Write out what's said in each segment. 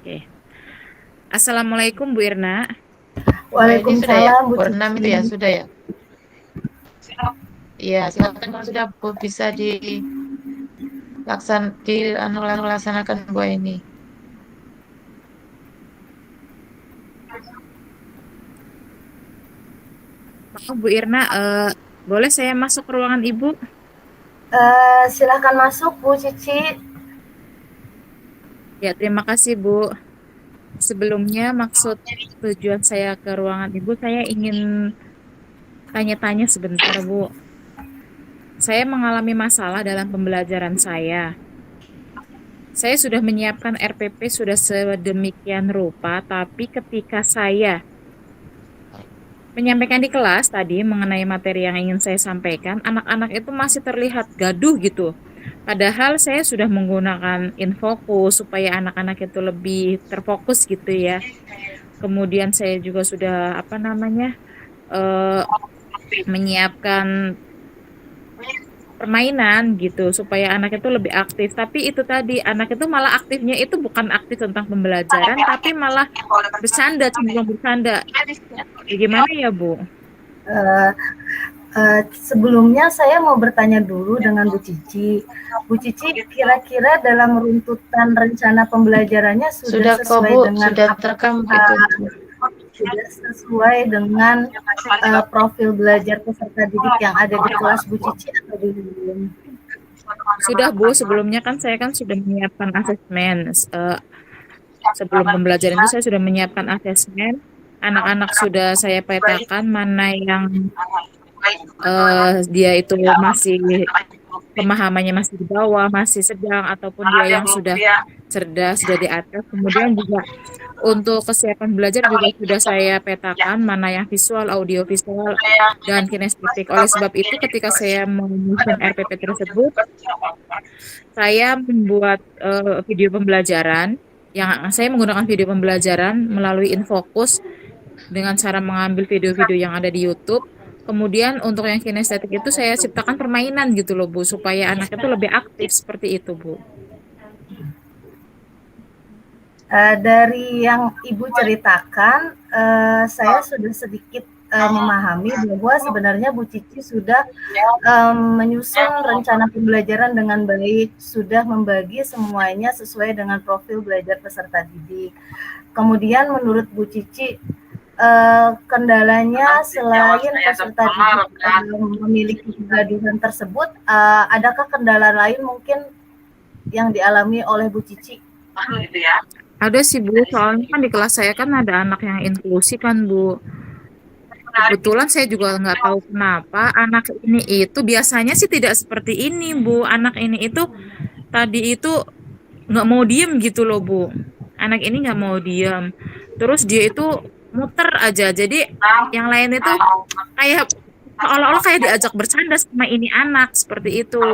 Oke. Assalamualaikum Bu Irna. Ini sudah ya, Waalaikumsalam Bu berenam Cici. itu ya, sudah ya. Iya, silakan kalau sudah Bu, bisa laksanakan Bu ini. Maaf Bu Irna, boleh saya masuk ke ruangan Ibu? Silahkan masuk Bu Cici. Ya, terima kasih Bu. Sebelumnya maksud tujuan saya ke ruangan Ibu, saya ingin tanya-tanya sebentar Bu. Saya mengalami masalah dalam pembelajaran saya. Saya sudah menyiapkan RPP sudah sedemikian rupa, tapi ketika saya menyampaikan di kelas tadi mengenai materi yang ingin saya sampaikan, anak-anak itu masih terlihat gaduh gitu. Padahal saya sudah menggunakan infocus supaya anak-anak itu lebih terfokus gitu ya. Kemudian saya juga sudah apa namanya eh, menyiapkan permainan gitu supaya anak itu lebih aktif. Tapi itu tadi anak itu malah aktifnya itu bukan aktif tentang pembelajaran, tapi malah bercanda, cenderung bercanda. Bagaimana ya Bu? Eh, Sebelumnya saya mau bertanya dulu dengan Bu Cici. Bu Cici, kira-kira dalam runtutan rencana pembelajarannya sudah Sudah kok sesuai Bu, dengan sudah terekam gitu. sudah sesuai dengan profil belajar peserta didik yang ada di kelas Bu Cici atau belum? Sudah Bu, sebelumnya kan saya kan sudah menyiapkan asesmen. Sebelum pembelajaran itu saya sudah menyiapkan asesmen. Anak-anak sudah saya petakan mana yang dia itu masih pemahamannya masih di bawah, masih sedang, ataupun dia yang sudah cerdas, sudah di atas. Kemudian juga untuk kesiapan belajar juga sudah saya petakan mana yang visual, audio visual, dan kinestetik. Oleh sebab itu ketika saya menyusun RPP tersebut, saya membuat video pembelajaran yang saya menggunakan video pembelajaran melalui Infocus dengan cara mengambil video-video yang ada di YouTube. Kemudian untuk yang kinestetik itu saya ciptakan permainan gitu loh Bu, supaya anak itu lebih aktif seperti itu Bu. Dari yang Ibu ceritakan, saya sudah sedikit memahami bahwa sebenarnya Bu Cici sudah menyusun rencana pembelajaran dengan baik, sudah membagi semuanya sesuai dengan profil belajar peserta didik. Kemudian menurut Bu Cici, kendalanya selain peserta didik memiliki kegaduhan tersebut, adakah kendala lain mungkin yang dialami oleh Bu Cici? Ada sih Bu, soalnya kan di kelas saya kan ada anak yang inklusi kan Bu. Kebetulan saya juga nggak tahu kenapa anak ini itu biasanya sih tidak seperti ini Bu. Anak ini itu tadi itu nggak mau diem gitu loh Bu. Anak ini nggak mau diem. Terus dia itu muter aja. Jadi yang lain itu kayak seolah-olah kayak diajak bercanda sama ini anak seperti itu.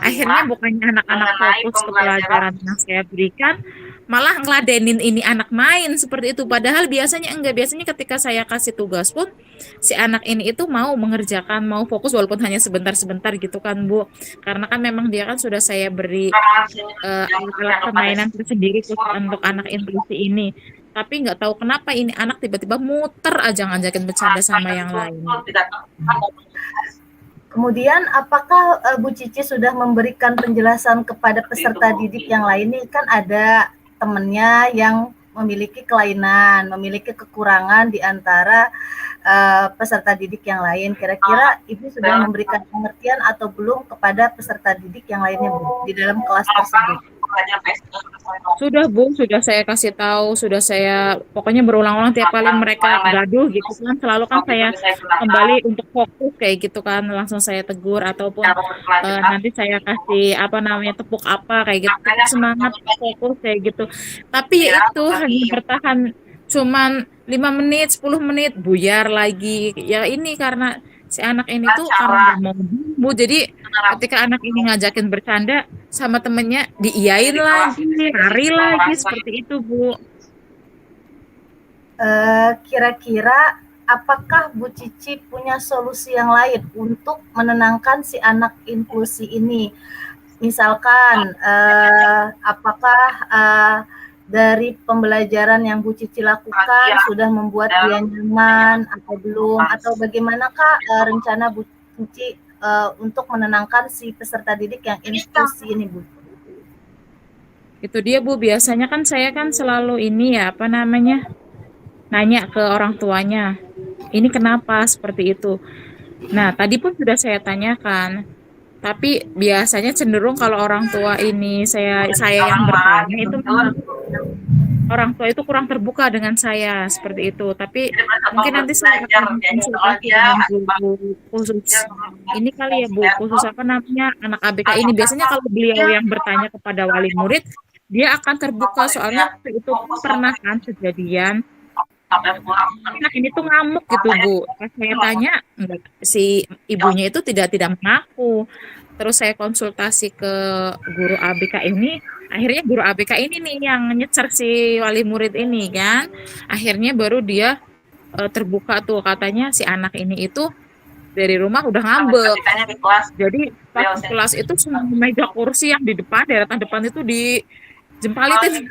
Akhirnya bukannya anak-anak fokus ke pelajaran yang saya berikan, malah ngeladenin ini anak main seperti itu. Padahal biasanya enggak. Biasanya ketika saya kasih tugas pun si anak ini itu mau mengerjakan, mau fokus walaupun hanya sebentar-sebentar gitu kan Bu. Karena kan memang dia kan sudah saya beri alat-alat permainan tersendiri khusus untuk anak inklusi ini. Tapi nggak tahu kenapa ini anak tiba-tiba muter aja ngajakin bercanda sama yang lain. Kemudian apakah Bu Cici sudah memberikan penjelasan kepada peserta didik yang lain nih? Kan ada temannya yang memiliki kelainan, memiliki kekurangan di antara peserta didik yang lain. Kira-kira Ibu sudah memberikan pengertian atau belum kepada peserta didik yang lainnya Bu di dalam kelas tersebut? Sudah Bu, sudah saya kasih tahu, sudah saya pokoknya berulang-ulang tiap kali mereka gaduh gitu kan, selalu kan saya kembali untuk fokus kayak gitu kan, langsung saya tegur ataupun nanti saya kasih apa namanya tepuk apa kayak gitu, tepuk semangat, fokus kayak gitu. Tapi ya itu hanya bertahan cuman 5 menit, 10 menit, buyar lagi. Ya ini karena si anak ini tuh karena nggak mau bu, jadi ketika anak ini ngajakin bercanda sama temennya diiyain lagi, lari lagi seperti itu, Bu. Kira-kira apakah Bu Cici punya solusi yang lain untuk menenangkan si anak inklusi ini? Misalkan apakah dari pembelajaran yang Bu Cici lakukan sudah membuat dia nyaman atau belum, atau bagaimanakah rencana Bu Cici untuk menenangkan si peserta didik yang inklusi ini, Bu? Itu dia Bu, biasanya kan saya kan selalu ini ya, apa namanya, nanya ke orang tuanya, ini kenapa seperti itu. Nah, tadi pun sudah saya tanyakan, tapi biasanya cenderung kalau orang tua ini saya yang bertanya itu memang orang tua itu kurang terbuka dengan saya seperti itu. Tapi mungkin nanti saya akan konsultasi dengan guru khusus ini kali ya Bu, khusus apa namanya anak ABK ini. Biasanya kalau beliau yang bertanya kepada wali murid, dia akan terbuka soalnya waktu itu pun pernah kan kejadian anak ini tuh ngamuk gitu Bu. Pas saya tanya, si ibunya itu tidak mengaku. Terus saya konsultasi ke guru ABK ini, akhirnya guru ABK ini nih yang nyecer si wali murid ini kan. Akhirnya baru dia terbuka tuh katanya si anak ini itu dari rumah udah ngambek. Jadi pas di kelas itu semua meja kursi yang di depan, deretan depan itu dijempalitin.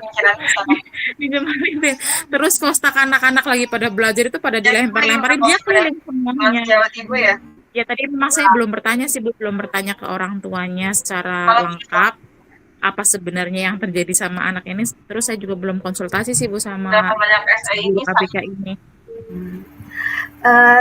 Dijempalitin. Terus kostak anak-anak lagi pada belajar itu pada dilempar-lemparin, dia keliling semuanya. Ya tadi memang saya belum bertanya sih Bu, belum bertanya ke orang tuanya secara lengkap apa sebenarnya yang terjadi sama anak ini. Terus saya juga belum konsultasi sih Bu sama guru ABK ini.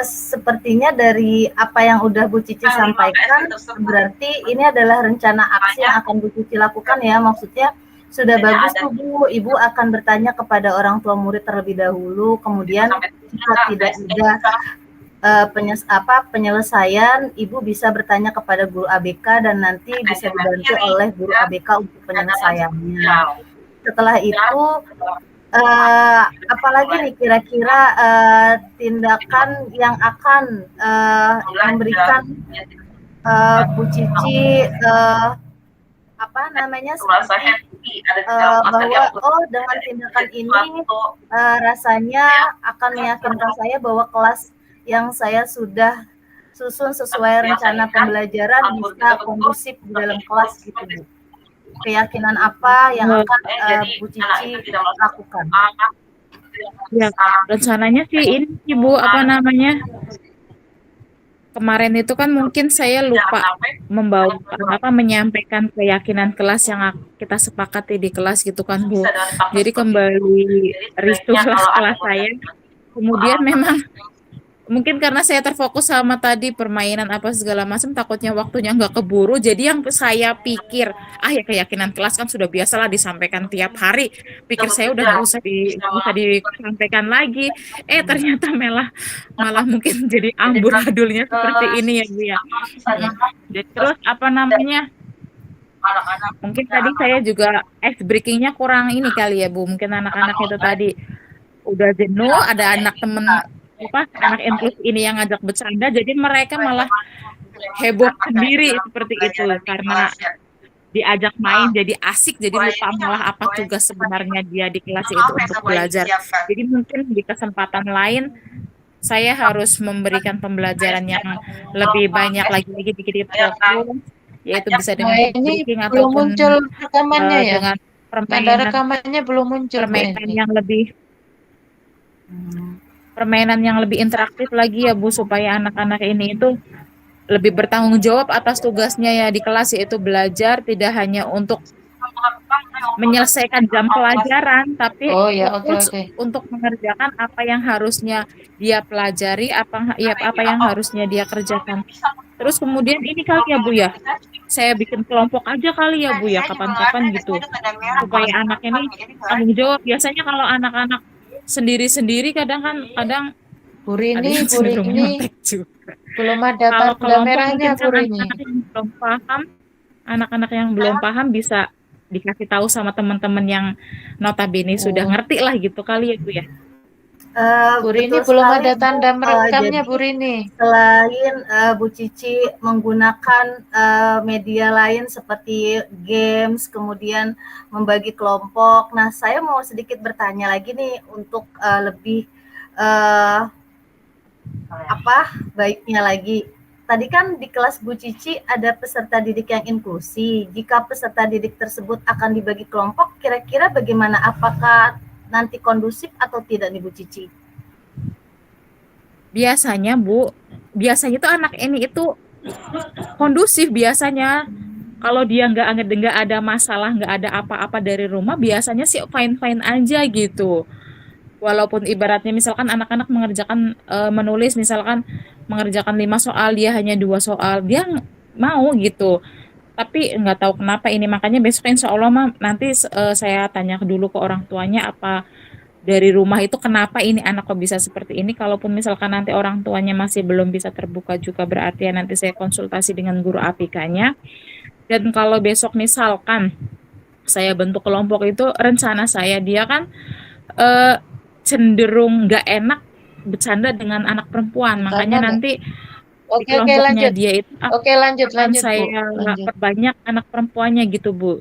Sepertinya dari apa yang udah Bu Cici sampaikan, berarti ini adalah rencana aksi yang akan Bu Cici lakukan ya. Maksudnya sudah bagus tuh Bu, Ibu akan bertanya kepada orang tua murid terlebih dahulu, kemudian jika tidak ada penyelesaian, Ibu bisa bertanya kepada guru ABK dan nanti bisa dibantu oleh guru ABK untuk penyelesaiannya. Setelah itu, apalagi nih kira-kira tindakan yang akan memberikan Bu Cici bahwa dengan tindakan ini rasanya akan meyakinkan saya bahwa kelas yang saya sudah susun sesuai rencana pembelajaran bisa kondusif di dalam kelas gitu Bu. Keyakinan apa yang akan Bu Cici lakukan? Ya, rencananya sih ini Ibu apa namanya? Kemarin itu kan mungkin saya lupa menyampaikan keyakinan kelas yang kita sepakati di kelas gitu kan Bu. Jadi kembali restore kelas saya. Kemudian memang mungkin karena saya terfokus sama tadi permainan apa segala macam, takutnya waktunya nggak keburu. Jadi yang saya pikir, ya keyakinan kelas kan sudah biasalah disampaikan tiap hari. Pikir saya udah nggak usah disampaikan lagi. Ternyata malah mungkin jadi amburadulnya seperti ini ya Bu ya. Terus apa namanya? Mungkin tadi saya juga ice breaking-nya kurang ini kali ya Bu. Mungkin anak-anak itu tadi udah jenuh, ada anak inklusi ini yang ngajak bercanda, jadi mereka malah heboh sendiri seperti itu karena diajak main jadi asik, jadi lupa malah apa tugas sebenarnya dia di kelas itu untuk belajar. Jadi mungkin di kesempatan lain saya harus memberikan pembelajaran yang lebih banyak lagi dikit fokus, yaitu bisa dengan ini belum muncul rekamannya ya, dengan rekamannya belum muncul permainan yang lebih interaktif lagi ya Bu, supaya anak-anak ini itu lebih bertanggung jawab atas tugasnya ya di kelas, yaitu belajar tidak hanya untuk menyelesaikan jam pelajaran, tapi untuk mengerjakan apa yang harusnya dia pelajari, apa yang harusnya dia kerjakan. Terus kemudian ini kali ya Bu ya, saya bikin kelompok aja kali ya Bu ya, kapan-kapan gitu, supaya anak ini tanggung jawab. Biasanya kalau anak-anak sendiri-sendiri kadang Bu Rini belum ada tanda merahnya Bu Rini. Anak-anak yang belum paham bisa dikasih tahu sama teman-teman yang notabene sudah ngerti lah gitu kali ya Bu ya. Bu Rini belum ada tanda merekamnya Bu Rini. Selain Bu Cici menggunakan media lain seperti games, kemudian membagi kelompok. Nah, saya mau sedikit bertanya lagi nih untuk lebih baiknya lagi. tadi kan di kelas Bu Cici ada peserta didik yang inklusi. Jika peserta didik tersebut akan dibagi kelompok, kira-kira bagaimana? Apakah nanti kondusif atau tidak nih Bu Cici? Biasanya Bu, biasanya tuh anak ini itu kondusif biasanya. Kalau dia nggak ada masalah, nggak ada apa-apa dari rumah, biasanya sih fine-fine aja gitu. Walaupun ibaratnya misalkan anak-anak mengerjakan menulis misalkan mengerjakan 5 soal, dia hanya 2 soal, dia mau gitu. Tapi nggak tahu kenapa ini, makanya besok insya Allah mah nanti saya tanya dulu ke orang tuanya apa dari rumah itu kenapa ini anak kok bisa seperti ini. Kalaupun misalkan nanti orang tuanya masih belum bisa terbuka juga, berarti ya nanti saya konsultasi dengan guru APK-nya. Dan kalau besok misalkan saya bentuk kelompok itu, rencana saya dia kan eh, cenderung nggak enak bercanda dengan anak perempuan, makanya Karena nanti di oke kelompoknya lanjut. dia itu Oke lanjut akan Bu. saya Lanjut. perbanyak anak perempuannya gitu Bu.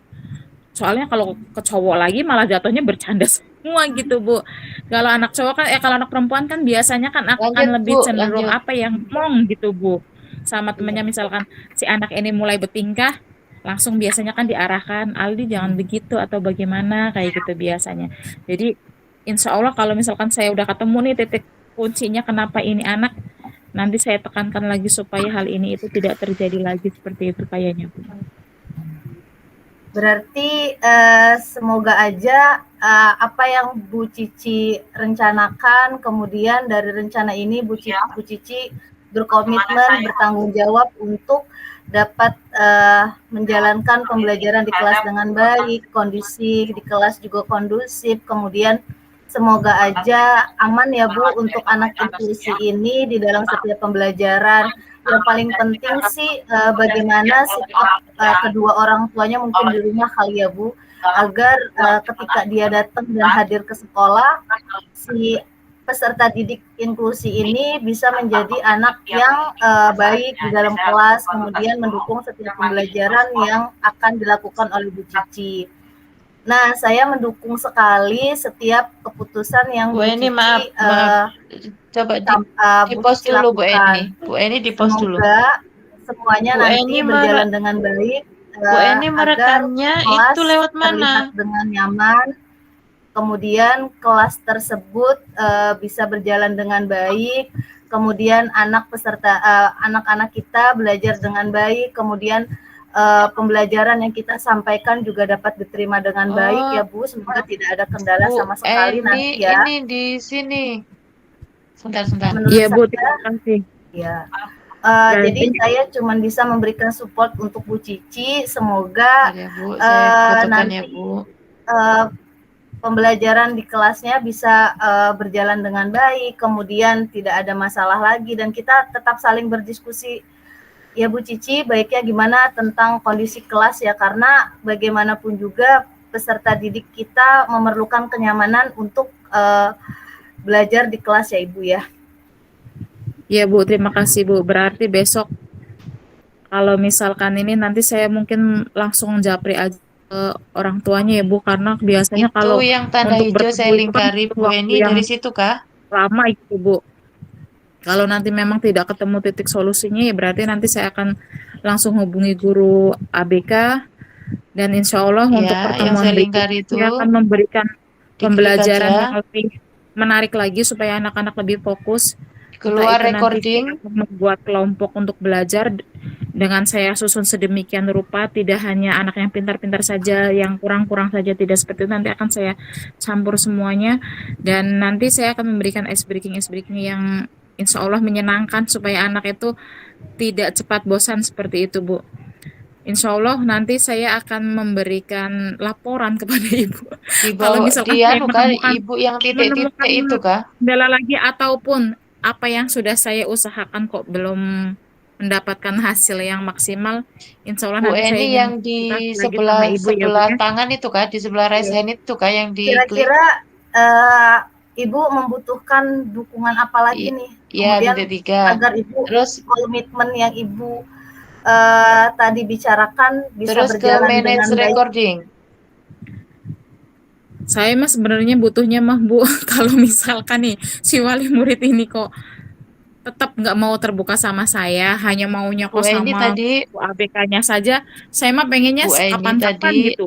Soalnya kalau ke cowok lagi malah jatuhnya bercanda semua gitu Bu. Kalau anak cowok kan, kalau anak perempuan kan biasanya kan akan Lanjut lebih Bu, cenderung lanjut. apa yang ngomong gitu Bu. Sama temennya misalkan si anak ini mulai bertingkah, langsung biasanya kan diarahkan, Aldi jangan begitu atau bagaimana kayak gitu biasanya. Jadi insya Allah kalau misalkan saya udah ketemu nih titik kuncinya kenapa ini anak, nanti saya tekankan lagi supaya hal ini itu tidak terjadi lagi seperti itu kayaknya Bu. Berarti semoga aja apa yang Bu Cici rencanakan, kemudian dari rencana ini Bu Cici berkomitmen, bertanggung jawab untuk dapat menjalankan pembelajaran di kelas dengan baik, kondisi di kelas juga kondusif, kemudian semoga aja aman ya Bu untuk anak inklusi ini di dalam setiap pembelajaran. Yang paling penting sih bagaimana sikap kedua orang tuanya mungkin di rumah kali ya Bu, agar ketika dia datang dan hadir ke sekolah, si peserta didik inklusi ini bisa menjadi anak yang baik di dalam kelas, kemudian mendukung setiap pembelajaran yang akan dilakukan oleh Bu Cici. Nah, saya mendukung sekali setiap keputusan yang Bu Bu Eni Cici maaf. Coba di Bu post Cici dulu Bu lakukan. Eni. Bu Eni di post dulu. Semoga semuanya Bu nanti Eni berjalan dengan baik, Bu Eni agar merekamnya kelas itu lewat terlihat mana? dengan nyaman, kemudian kelas tersebut bisa berjalan dengan baik, kemudian anak-anak kita belajar dengan baik, kemudian pembelajaran yang kita sampaikan juga dapat diterima dengan baik ya Bu. Semoga tidak ada kendala Bu sama sekali Eni nanti ya. ini di sini. Sebentar. Menurut Iya Bu, saya, terima kasih. ya. Berarti- Jadi saya cuma bisa memberikan support untuk Bu Cici. Semoga Ya Bu, saya fotokan ya nanti Bu. pembelajaran di kelasnya bisa berjalan dengan baik, kemudian tidak ada masalah lagi, dan kita tetap saling berdiskusi ya Bu Cici, baiknya gimana tentang kondisi kelas ya, karena bagaimanapun juga peserta didik kita memerlukan kenyamanan untuk belajar di kelas ya Ibu ya. Ya Bu, terima kasih Bu. Berarti besok kalau misalkan ini nanti saya mungkin langsung japri aja ke orang tuanya ya Bu, karena biasanya Itu kalau yang tanda untuk hijau saya bertemu itu kan lingkari butuh Bu waktu Eni yang dari situ kah? lama itu Bu. Kalau nanti memang tidak ketemu titik solusinya ya berarti nanti saya akan langsung hubungi guru ABK, dan insya Allah untuk Ya, yang pertemuan saya berikutnya lingkari itu saya akan memberikan diklik pembelajaran aja, yang lebih menarik lagi supaya anak-anak lebih fokus. Entah keluar itu nanti recording. saya akan membuat kelompok untuk belajar dengan saya susun sedemikian rupa, tidak hanya anak yang pintar-pintar saja, yang kurang-kurang saja, tidak seperti itu, nanti akan saya campur semuanya, dan nanti saya akan memberikan ice breaking yang insya Allah menyenangkan supaya anak itu tidak cepat bosan seperti itu Bu. Insya Allah nanti saya akan memberikan laporan kepada Ibu. Di Kalau bawah misalkan di saya anu kah menemukan Ibu yang titik-titik itu kah? kendala lagi ataupun apa yang sudah saya usahakan kok belum mendapatkan hasil yang maksimal, insya Allah Bu nanti saya Eni ingin yang di konsultasi lagi sebelah sama Ibu ya Bu ya. tangan itu kah? Di sebelah raise hand itu kah yang diklik? Kira-kira Ibu membutuhkan dukungan apa lagi nih? Iya, Kemudian titik 3. agar Ibu Terus komitmen yang Ibu tadi bicarakan bisa terus ke berjalan dengan manage baik. recording. Saya sebenarnya butuhnya Bu kalau misalkan nih si wali murid ini kok tetap nggak mau terbuka sama saya, hanya maunya Bu kok Eni sama tadi, ABK-nya saja. Saya mah pengennya Bu Eni tadi kapan-kapan gitu.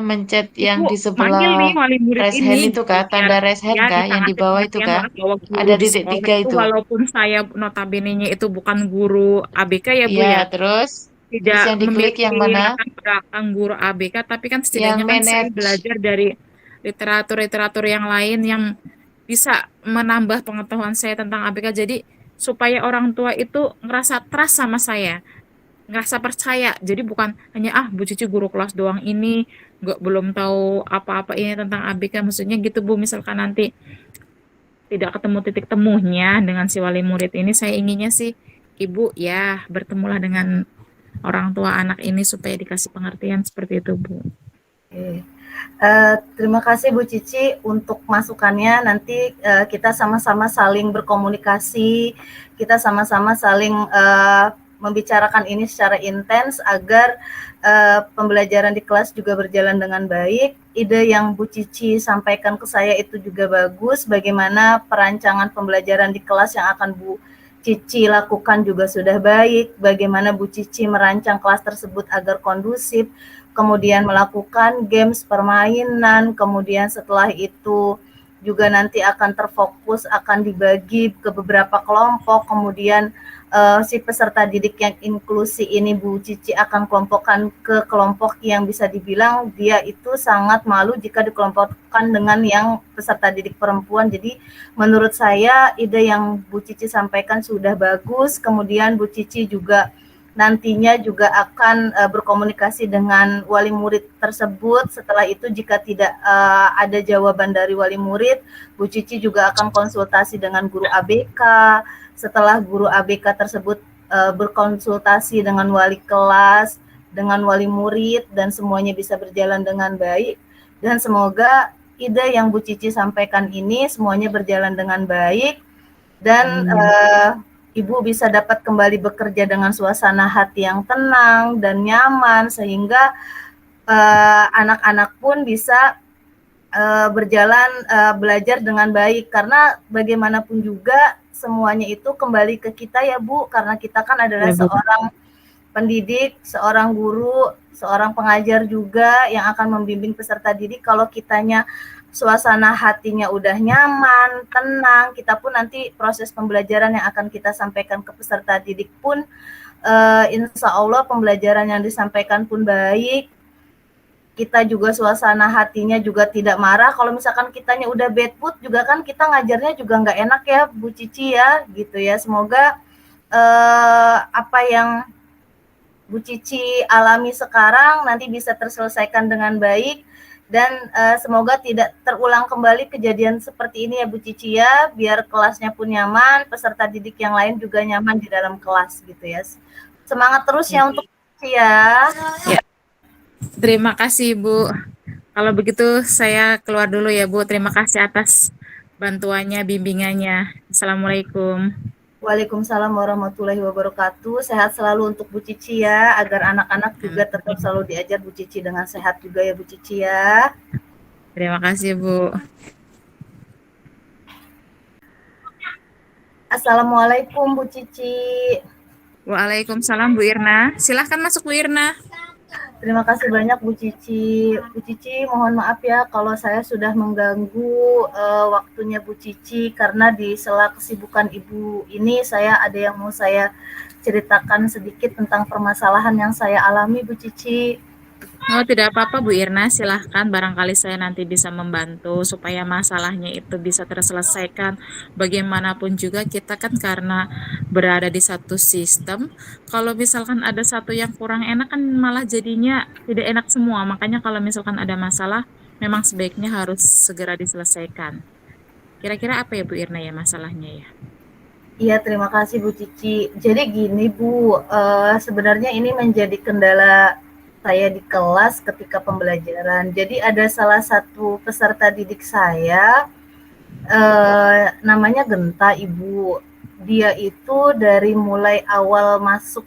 mencet yang Ibu di manggil sebelah nih wali murid raise ini hand itu gitu, kah? biar Tanda raise hand ya kah? Yang di ditaati bawah itu pengertian kah? lah bahwa guru Ada di titik sekolah 3 itu itu. walaupun saya notabene-nya itu bukan guru ABK ya Bu Ya, ya, terus tidak yang diklik yang memiliki mana? latar belakang guru ABK, tapi kan Yang setidaknya kan saya manage. belajar dari literatur-literatur yang lain yang bisa menambah pengetahuan saya tentang ABK. Jadi supaya orang tua itu ngerasa trust sama saya, ngerasa percaya. Jadi bukan hanya Bu Cici guru kelas doang ini nggak belum tahu apa-apa ini tentang ABK. Maksudnya gitu Bu, misalkan nanti tidak ketemu titik temunya dengan si wali murid ini, saya inginnya sih Ibu ya bertemulah dengan orang tua anak ini supaya dikasih pengertian seperti itu Bu. Oke. Terima kasih Bu Cici untuk masukannya. Nanti kita sama-sama saling berkomunikasi, kita sama-sama saling membicarakan ini secara intens agar pembelajaran di kelas juga berjalan dengan baik. Ide yang Bu Cici sampaikan ke saya itu juga bagus. Bagaimana perancangan pembelajaran di kelas yang akan Bu Cici lakukan juga sudah baik. Bagaimana Bu Cici merancang kelas tersebut agar kondusif, kemudian melakukan games permainan, kemudian setelah itu juga nanti akan terfokus, akan dibagi ke beberapa kelompok, kemudian si peserta didik yang inklusi ini Bu Cici akan kelompokkan ke kelompok yang bisa dibilang dia itu sangat malu jika dikelompokkan dengan yang peserta didik perempuan. Jadi menurut saya ide yang Bu Cici sampaikan sudah bagus, kemudian Bu Cici juga nantinya juga akan berkomunikasi dengan wali murid tersebut. Setelah itu jika tidak ada jawaban dari wali murid, Bu Cici juga akan konsultasi dengan guru ABK. Setelah guru ABK tersebut berkonsultasi dengan wali kelas, dengan wali murid, dan semuanya bisa berjalan dengan baik. Dan semoga ide yang Bu Cici sampaikan ini semuanya berjalan dengan baik, dan Ibu bisa dapat kembali bekerja dengan suasana hati yang tenang dan nyaman, sehingga anak-anak pun bisa berjalan belajar dengan baik. Karena bagaimanapun juga semuanya itu kembali ke kita ya Bu, karena kita kan adalah seorang pendidik, seorang guru, seorang pengajar juga yang akan membimbing peserta didik. Kalau kitanya suasana hatinya udah nyaman, tenang, kita pun nanti proses pembelajaran yang akan kita sampaikan ke peserta didik pun insya Allah pembelajaran yang disampaikan pun baik. Kita juga suasana hatinya juga tidak marah. Kalau misalkan kitanya udah bad mood juga kan kita ngajarnya juga nggak enak ya Bu Cici ya, gitu ya. Semoga apa yang Bu Cici alami sekarang nanti bisa terselesaikan dengan baik, dan semoga tidak terulang kembali kejadian seperti ini ya Bu Cici ya, biar kelasnya pun nyaman, peserta didik yang lain juga nyaman di dalam kelas gitu ya. Semangat terus ya untuk Cici ya. Ya. Terima kasih Bu. Kalau begitu saya keluar dulu ya Bu. Terima kasih atas bantuannya, bimbingannya. Assalamualaikum. Waalaikumsalam warahmatullahi wabarakatuh. Sehat selalu untuk Bu Cici ya, agar anak-anak juga tetap selalu diajar Bu Cici dengan sehat juga ya Bu Cici ya. Terima kasih Bu. Assalamualaikum Bu Cici. Waalaikumsalam Bu Irna. Silahkan masuk Bu Irna. Terima kasih banyak Bu Cici. Bu Cici mohon maaf ya kalau saya sudah mengganggu waktunya Bu Cici, karena di sela kesibukan Ibu ini saya ada yang mau saya ceritakan sedikit tentang permasalahan yang saya alami Bu Cici. Oh, tidak apa-apa Bu Irna, silahkan, barangkali saya nanti bisa membantu supaya masalahnya itu bisa terselesaikan. Bagaimanapun juga kita kan karena berada di satu sistem, kalau misalkan ada satu yang kurang enak kan malah jadinya tidak enak semua. Makanya kalau misalkan ada masalah, memang sebaiknya harus segera diselesaikan. Kira-kira apa ya Bu Irna ya masalahnya ya? Iya, terima kasih Bu Cici. Jadi gini Bu, sebenarnya ini menjadi kendala saya di kelas ketika pembelajaran. Jadi ada salah satu peserta didik saya, namanya Genta Ibu. Dia itu dari mulai awal masuk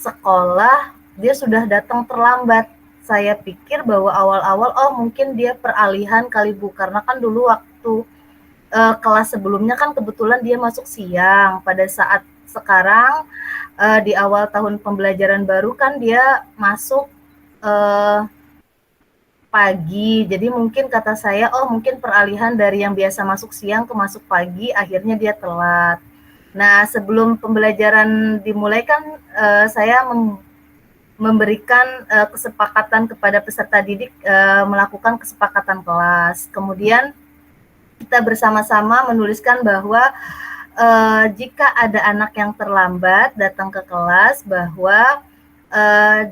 sekolah, dia sudah datang terlambat. Saya pikir bahwa awal-awal, oh mungkin dia peralihan kali Bu, karena kan dulu waktu kelas sebelumnya kan kebetulan dia masuk siang. Pada saat sekarang di awal tahun pembelajaran baru kan dia masuk pagi. Jadi mungkin kata saya, oh mungkin peralihan dari yang biasa masuk siang ke masuk pagi, akhirnya dia telat. Nah, sebelum pembelajaran dimulai kan saya memberikan kesepakatan kepada peserta didik melakukan kesepakatan kelas. Kemudian kita bersama-sama menuliskan bahwa jika ada anak yang terlambat datang ke kelas, bahwa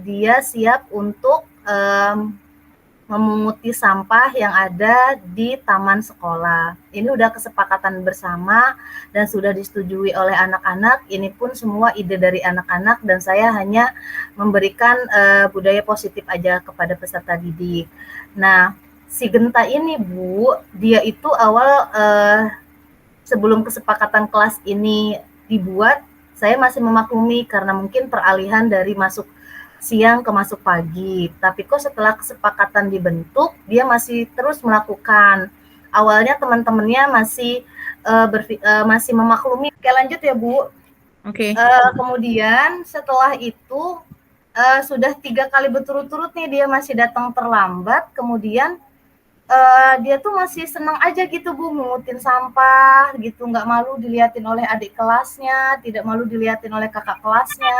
dia siap untuk memunguti sampah yang ada di taman sekolah. Ini udah kesepakatan bersama dan sudah disetujui oleh anak-anak. Ini pun semua ide dari anak-anak dan saya hanya memberikan budaya positif aja kepada peserta didik. Nah, si Genta ini Bu, dia itu awal sebelum kesepakatan kelas ini dibuat, saya masih memaklumi karena mungkin peralihan dari masuk siang ke masuk pagi. Tapi kok setelah kesepakatan dibentuk, dia masih terus melakukan. Awalnya teman-temannya masih memaklumi. Oke, lanjut ya Bu. Oke. Kemudian setelah itu sudah 3 kali berturut-turut nih dia masih datang terlambat. Kemudian dia tuh masih senang aja gitu Bu, mengutin sampah gitu, nggak malu diliatin oleh adik kelasnya, tidak malu diliatin oleh kakak kelasnya,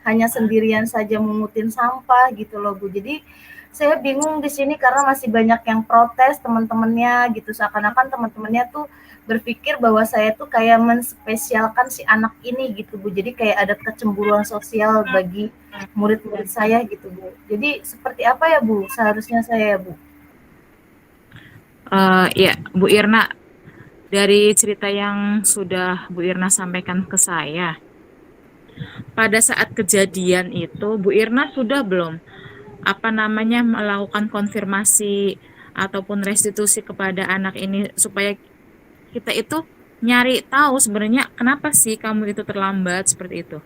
hanya sendirian saja mengutin sampah gitu loh Bu. Jadi saya bingung di sini karena masih banyak yang protes teman-temannya gitu, seakan-akan teman-temannya tuh berpikir bahwa saya tuh kayak menspesialkan si anak ini gitu Bu. Jadi kayak ada kecemburuan sosial bagi murid-murid saya gitu Bu. Jadi seperti apa ya Bu seharusnya saya Bu? Ya, Bu Irna, dari cerita yang sudah Bu Irna sampaikan ke saya, pada saat kejadian itu Bu Irna sudah belum melakukan konfirmasi ataupun restitusi kepada anak ini supaya kita itu nyari tahu sebenarnya kenapa sih kamu itu terlambat seperti itu?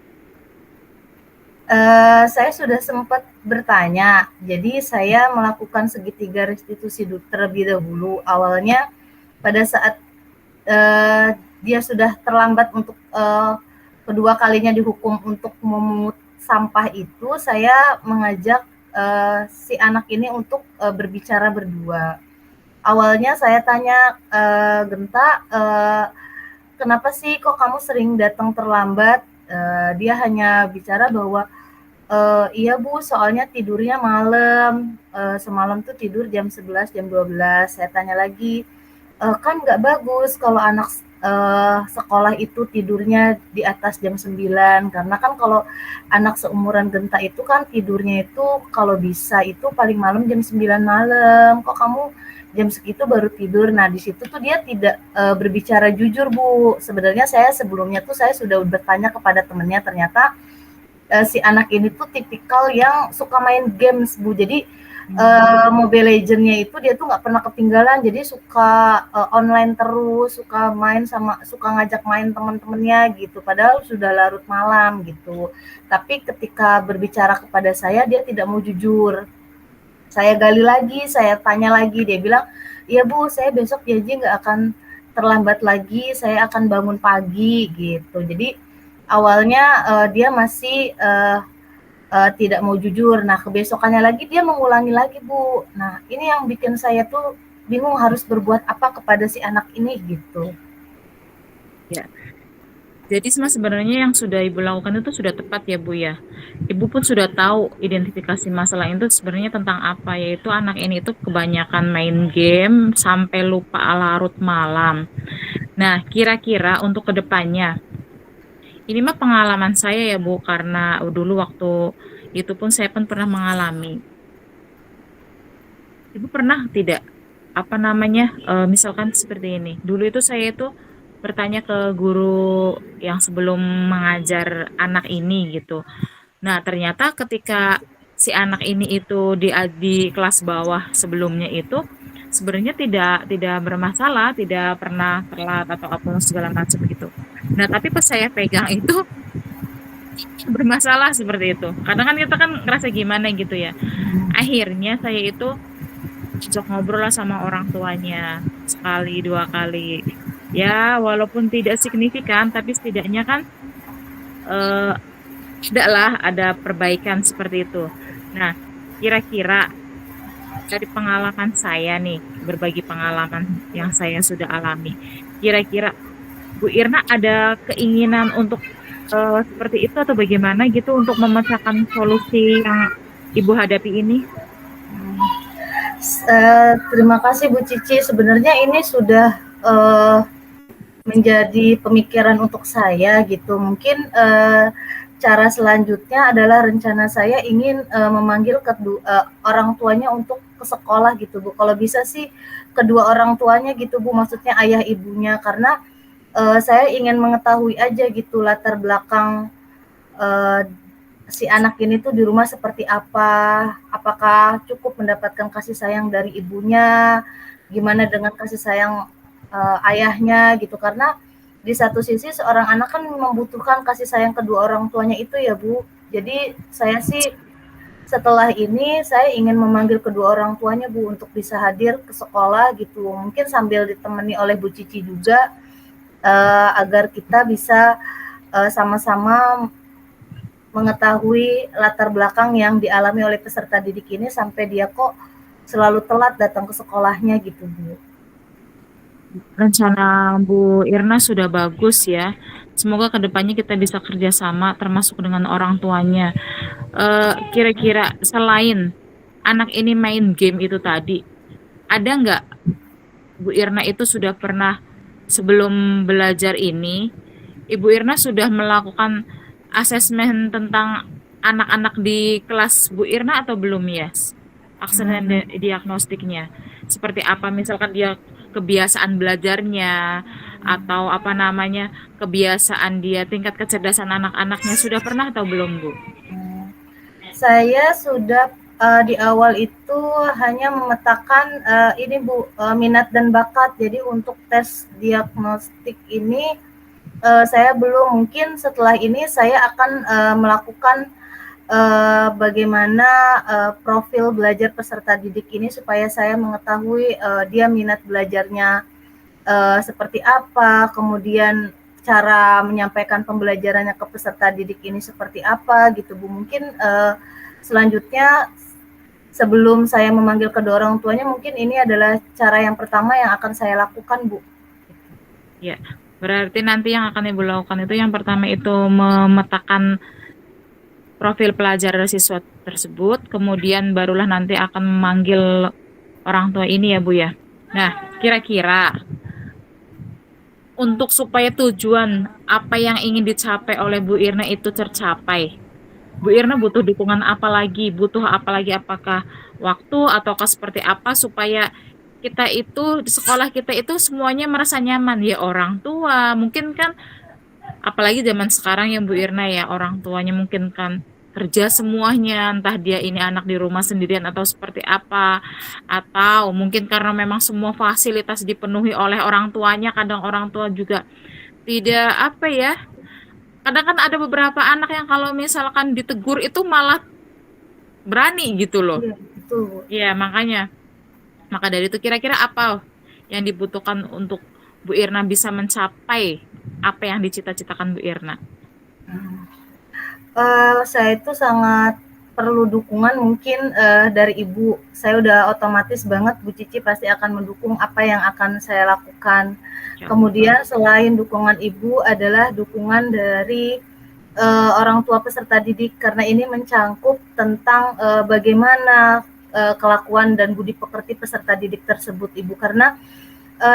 Saya sudah sempat bertanya, jadi saya melakukan segitiga restitusi terlebih dahulu. Awalnya pada saat dia sudah terlambat untuk kedua kalinya dihukum untuk memungut sampah itu, saya mengajak si anak ini untuk berbicara berdua. Awalnya saya tanya, Genta, kenapa sih kok kamu sering datang terlambat? Dia hanya bicara bahwa iya Bu, soalnya tidurnya malam, semalam tuh tidur jam 11, jam 12. Saya tanya lagi, kan nggak bagus kalau anak sekolah itu tidurnya di atas jam 9, karena kan kalau anak seumuran Genta itu kan tidurnya itu kalau bisa itu paling malam jam 9 malam, kok kamu jam segitu baru tidur. Nah di situ tuh dia tidak berbicara jujur Bu. Sebenarnya saya sebelumnya tuh saya sudah bertanya kepada temennya, ternyata si anak ini tuh tipikal yang suka main games Bu. Jadi Mobile Legends-nya itu dia tuh nggak pernah ketinggalan, jadi suka online terus, suka ngajak main teman-temannya gitu, padahal sudah larut malam gitu. Tapi ketika berbicara kepada saya, dia tidak mau jujur. Saya gali lagi, saya tanya lagi, dia bilang, iya Bu, saya besok janji nggak akan terlambat lagi, saya akan bangun pagi gitu. Jadi awalnya dia masih tidak mau jujur. Nah, kebesokannya lagi dia mengulangi lagi, Bu. Nah, ini yang bikin saya tuh bingung harus berbuat apa kepada si anak ini gitu. Ya. Jadi sebenarnya yang sudah Ibu lakukan itu sudah tepat ya Bu ya. Ibu pun sudah tahu identifikasi masalah itu sebenarnya tentang apa, yaitu anak ini itu kebanyakan main game sampai lupa larut malam. Nah, kira-kira untuk kedepannya, ini mah pengalaman saya ya Bu, karena dulu waktu itu pun saya pun pernah mengalami. Ibu pernah tidak misalkan seperti ini. Dulu itu saya itu bertanya ke guru yang sebelum mengajar anak ini gitu. Nah, ternyata ketika si anak ini itu di kelas bawah sebelumnya itu sebenarnya tidak bermasalah, tidak pernah telat atau apa segala macam gitu. Nah, tapi pas saya pegang itu bermasalah seperti itu. Kadang kan kita kan ngerasa gimana gitu ya. Akhirnya saya itu ajak ngobrol lah sama orang tuanya. sekali, 2 kali. Ya, walaupun tidak signifikan, tapi setidaknya kan eh, tidaklah ada perbaikan seperti itu. Nah, kira-kira dari pengalaman saya nih, berbagi pengalaman yang saya sudah alami, kira-kira Bu Irna ada keinginan untuk seperti itu atau bagaimana gitu untuk memecahkan solusi yang Ibu hadapi ini? Terima kasih Bu Cici. Sebenarnya ini sudah menjadi pemikiran untuk saya gitu. Mungkin cara selanjutnya adalah rencana saya ingin memanggil orang tuanya untuk ke sekolah gitu Bu. Kalau bisa sih kedua orang tuanya gitu Bu, maksudnya ayah ibunya, karena saya ingin mengetahui aja gitu latar belakang si anak ini tuh di rumah seperti apa, apakah cukup mendapatkan kasih sayang dari ibunya, gimana dengan kasih sayang ayahnya gitu, karena di satu sisi seorang anak kan membutuhkan kasih sayang kedua orang tuanya itu ya Bu. Jadi saya sih setelah ini saya ingin memanggil kedua orang tuanya Bu untuk bisa hadir ke sekolah gitu, mungkin sambil ditemani oleh Bu Cici juga agar kita bisa sama-sama mengetahui latar belakang yang dialami oleh peserta didik ini sampai dia kok selalu telat datang ke sekolahnya gitu Bu. Rencana Bu Irna sudah bagus ya. Semoga kedepannya kita bisa kerjasama termasuk dengan orang tuanya. Kira-kira selain anak ini main game itu tadi, ada nggak Bu Irna itu sudah pernah sebelum belajar ini, Ibu Irna sudah melakukan asesmen tentang anak-anak di kelas Bu Irna atau belum ya? Aksen diagnostiknya. Seperti apa misalkan dia kebiasaan belajarnya atau apa namanya kebiasaan dia tingkat kecerdasan anak-anaknya sudah pernah atau belum Bu? Saya sudah di awal itu hanya memetakan ini Bu, minat dan bakat. Jadi untuk tes diagnostik ini saya belum, mungkin setelah ini saya akan melakukan bagaimana profil belajar peserta didik ini supaya saya mengetahui dia minat belajarnya seperti apa, kemudian cara menyampaikan pembelajarannya ke peserta didik ini seperti apa gitu Bu. Mungkin selanjutnya sebelum saya memanggil kedua orang tuanya, mungkin ini adalah cara yang pertama yang akan saya lakukan Bu. Ya, berarti nanti yang akan Ibu lakukan itu yang pertama itu memetakan profil pelajar siswa tersebut, kemudian barulah nanti akan memanggil orang tua ini ya Bu ya. Nah, kira-kira untuk supaya tujuan apa yang ingin dicapai oleh Bu Irna itu tercapai, Bu Irna butuh dukungan apa lagi? Butuh apa lagi? Apakah waktu ataukah seperti apa supaya kita itu di sekolah kita itu semuanya merasa nyaman ya orang tua mungkin kan apalagi zaman sekarang ya Bu Irna ya orang tuanya mungkin kan kerja semuanya entah dia ini anak di rumah sendirian atau seperti apa atau mungkin karena memang semua fasilitas dipenuhi oleh orang tuanya kadang orang tua juga tidak apa ya kadang kan ada beberapa anak yang kalau misalkan ditegur itu malah berani gitu loh. Iya, betul Bu. Iya, makanya. Maka dari itu kira-kira apa yang dibutuhkan untuk Bu Irna bisa mencapai apa yang dicita-citakan Bu Irna? Saya itu sangat perlu dukungan mungkin dari Ibu. Saya udah otomatis banget Bu Cici pasti akan mendukung apa yang akan saya lakukan. Kemudian selain dukungan Ibu adalah dukungan dari orang tua peserta didik karena ini mencangkup tentang bagaimana kelakuan dan budi pekerti peserta didik tersebut Ibu, karena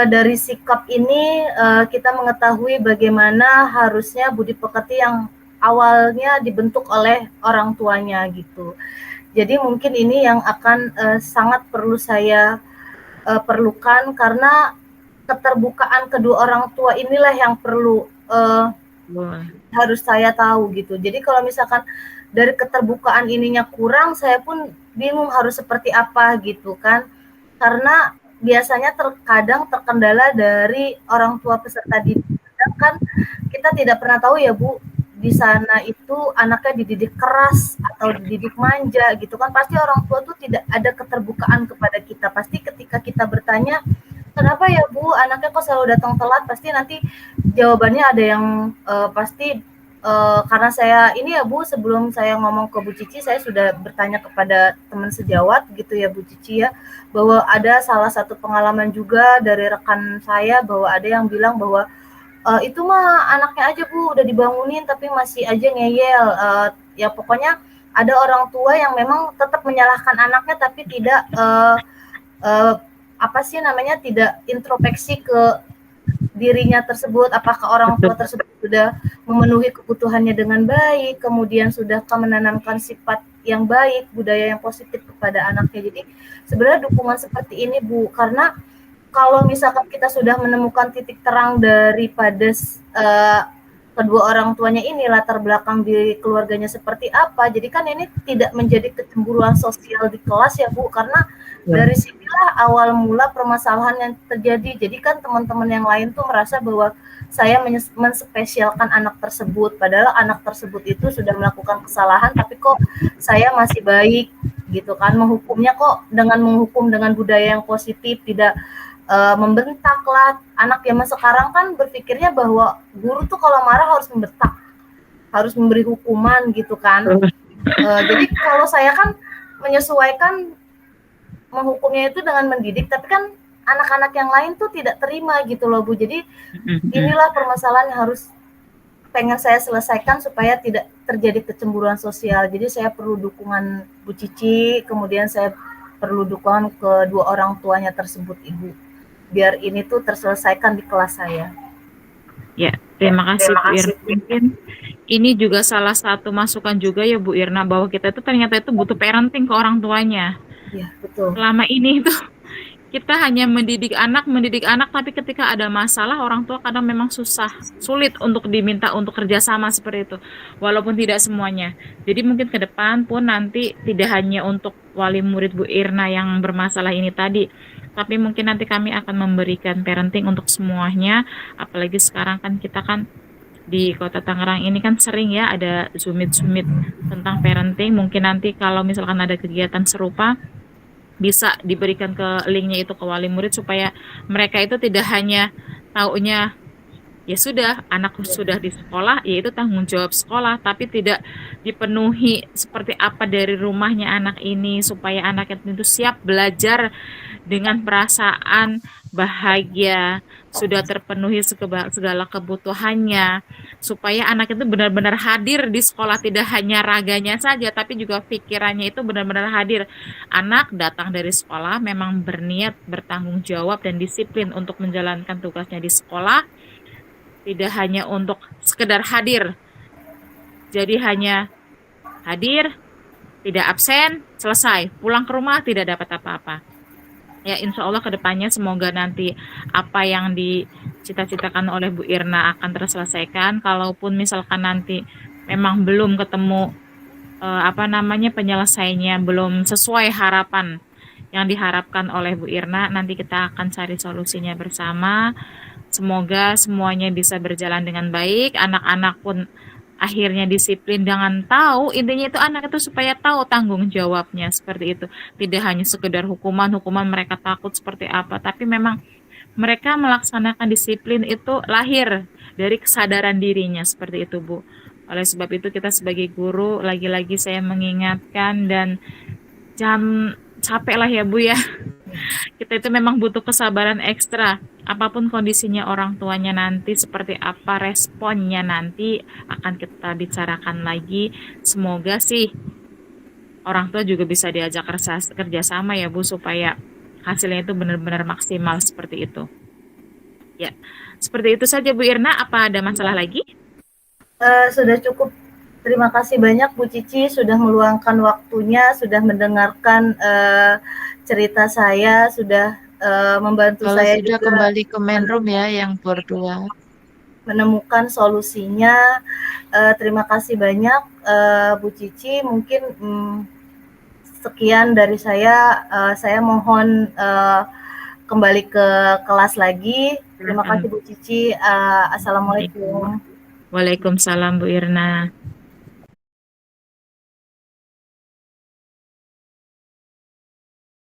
dari sikap ini kita mengetahui bagaimana harusnya budi pekerti yang awalnya dibentuk oleh orang tuanya gitu. Jadi mungkin ini yang akan sangat perlu saya perlukan karena keterbukaan kedua orang tua inilah yang perlu harus saya tahu gitu. Jadi kalau misalkan dari keterbukaan ininya kurang, saya pun bingung harus seperti apa gitu kan. Karena biasanya terkadang terkendala dari orang tua peserta didik. Kan kita tidak pernah tahu ya Bu, di sana itu anaknya dididik keras atau dididik manja gitu kan. Pasti orang tua tuh tidak ada keterbukaan kepada kita. Pasti ketika kita bertanya, kenapa ya Bu, anaknya kok selalu datang telat? Pasti nanti jawabannya ada yang pasti karena saya ini ya Bu, sebelum saya ngomong ke Bu Cici, saya sudah bertanya kepada teman sejawat gitu ya Bu Cici ya, bahwa ada salah satu pengalaman juga dari rekan saya bahwa ada yang bilang bahwa itu mah anaknya aja Bu, udah dibangunin tapi masih aja ngeyel. Ya pokoknya ada orang tua yang memang tetap menyalahkan anaknya tapi tidak apa sih namanya, tidak introspeksi ke dirinya tersebut, apakah orang tua tersebut sudah memenuhi kebutuhannya dengan baik, kemudian sudah menanamkan sifat yang baik, budaya yang positif kepada anaknya. Jadi sebenarnya dukungan seperti ini Bu, karena kalau misalkan kita sudah menemukan titik terang daripada kedua orang tuanya ini, latar belakang di keluarganya seperti apa, jadi kan ini tidak menjadi kecemburuan sosial di kelas ya Bu, karena dari sinilah awal mula permasalahan yang terjadi. Jadi kan teman-teman yang lain tuh merasa bahwa saya menspesialkan anak tersebut, padahal anak tersebut itu sudah melakukan kesalahan, tapi kok saya masih baik gitu kan, menghukumnya kok dengan menghukum dengan budaya yang positif, tidak membentak lah. Anak zaman sekarang kan berpikirnya bahwa guru tuh kalau marah harus membentak, harus memberi hukuman gitu kan. Jadi kalau saya kan menyesuaikan menghukumnya itu dengan mendidik, tapi kan anak-anak yang lain tuh tidak terima gitu loh Bu. Jadi inilah permasalahan yang harus pengen saya selesaikan supaya tidak terjadi kecemburuan sosial. Jadi saya perlu dukungan Bu Cici, kemudian saya perlu dukungan kedua orang tuanya tersebut Ibu, biar ini tuh terselesaikan di kelas saya. Ya, terima kasih Bu Irna. Mungkin ini juga salah satu masukan juga ya Bu Irna, bahwa kita itu ternyata itu butuh parenting ke orang tuanya. Iya, betul. Selama ini itu kita hanya mendidik anak, tapi ketika ada masalah orang tua kadang memang sulit untuk diminta untuk kerjasama seperti itu, walaupun tidak semuanya. Jadi mungkin ke depan pun nanti tidak hanya untuk wali murid Bu Irna yang bermasalah ini tadi, tapi mungkin nanti kami akan memberikan parenting untuk semuanya. Apalagi sekarang kan kita kan di Kota Tangerang ini kan sering ya ada sumit-sumit tentang parenting. Mungkin nanti kalau misalkan ada kegiatan serupa bisa diberikan ke linknya itu ke wali murid supaya mereka itu tidak hanya taunya ya sudah anak sudah di sekolah, ya itu tanggung jawab sekolah, tapi tidak dipenuhi seperti apa dari rumahnya anak ini supaya anak itu siap belajar dengan perasaan bahagia, sudah terpenuhi segala kebutuhannya, supaya anak itu benar-benar hadir di sekolah, tidak hanya raganya saja tapi juga pikirannya itu benar-benar hadir. Anak datang dari sekolah memang berniat bertanggung jawab dan disiplin untuk menjalankan tugasnya di sekolah, tidak hanya untuk sekedar hadir. Jadi hanya hadir, tidak absen, selesai, pulang ke rumah tidak dapat apa-apa. Ya insya Allah kedepannya semoga nanti apa yang dicita-citakan oleh Bu Irna akan terselesaikan. Kalaupun misalkan nanti memang belum ketemu penyelesaiannya, belum sesuai harapan yang diharapkan oleh Bu Irna, nanti kita akan cari solusinya bersama. Semoga semuanya bisa berjalan dengan baik, anak-anak pun akhirnya disiplin dengan tahu, intinya itu anak itu supaya tahu tanggung jawabnya seperti itu. Tidak hanya sekedar hukuman mereka takut seperti apa, tapi memang mereka melaksanakan disiplin itu lahir dari kesadaran dirinya seperti itu Bu. Oleh sebab itu kita sebagai guru lagi-lagi saya mengingatkan dan jangan capek lah ya Bu ya. Kita itu memang butuh kesabaran ekstra. Apapun kondisinya orang tuanya nanti, seperti apa responnya nanti akan kita bicarakan lagi. Semoga sih orang tua juga bisa diajak kerjasama ya Bu, supaya hasilnya itu benar-benar maksimal seperti itu. Ya, seperti itu saja Bu Irna. Apa ada masalah lagi? Sudah cukup. Terima kasih banyak Bu Cici sudah meluangkan waktunya, sudah mendengarkan cerita saya, sudah membantu Kalau saya sudah juga kembali ke main room ya yang berdua. menemukan solusinya. Terima kasih banyak Bu Cici. Mungkin sekian dari saya. Saya mohon kembali ke kelas lagi. Terima kasih Bu Cici. Assalamualaikum. Waalaikumsalam Bu Irna.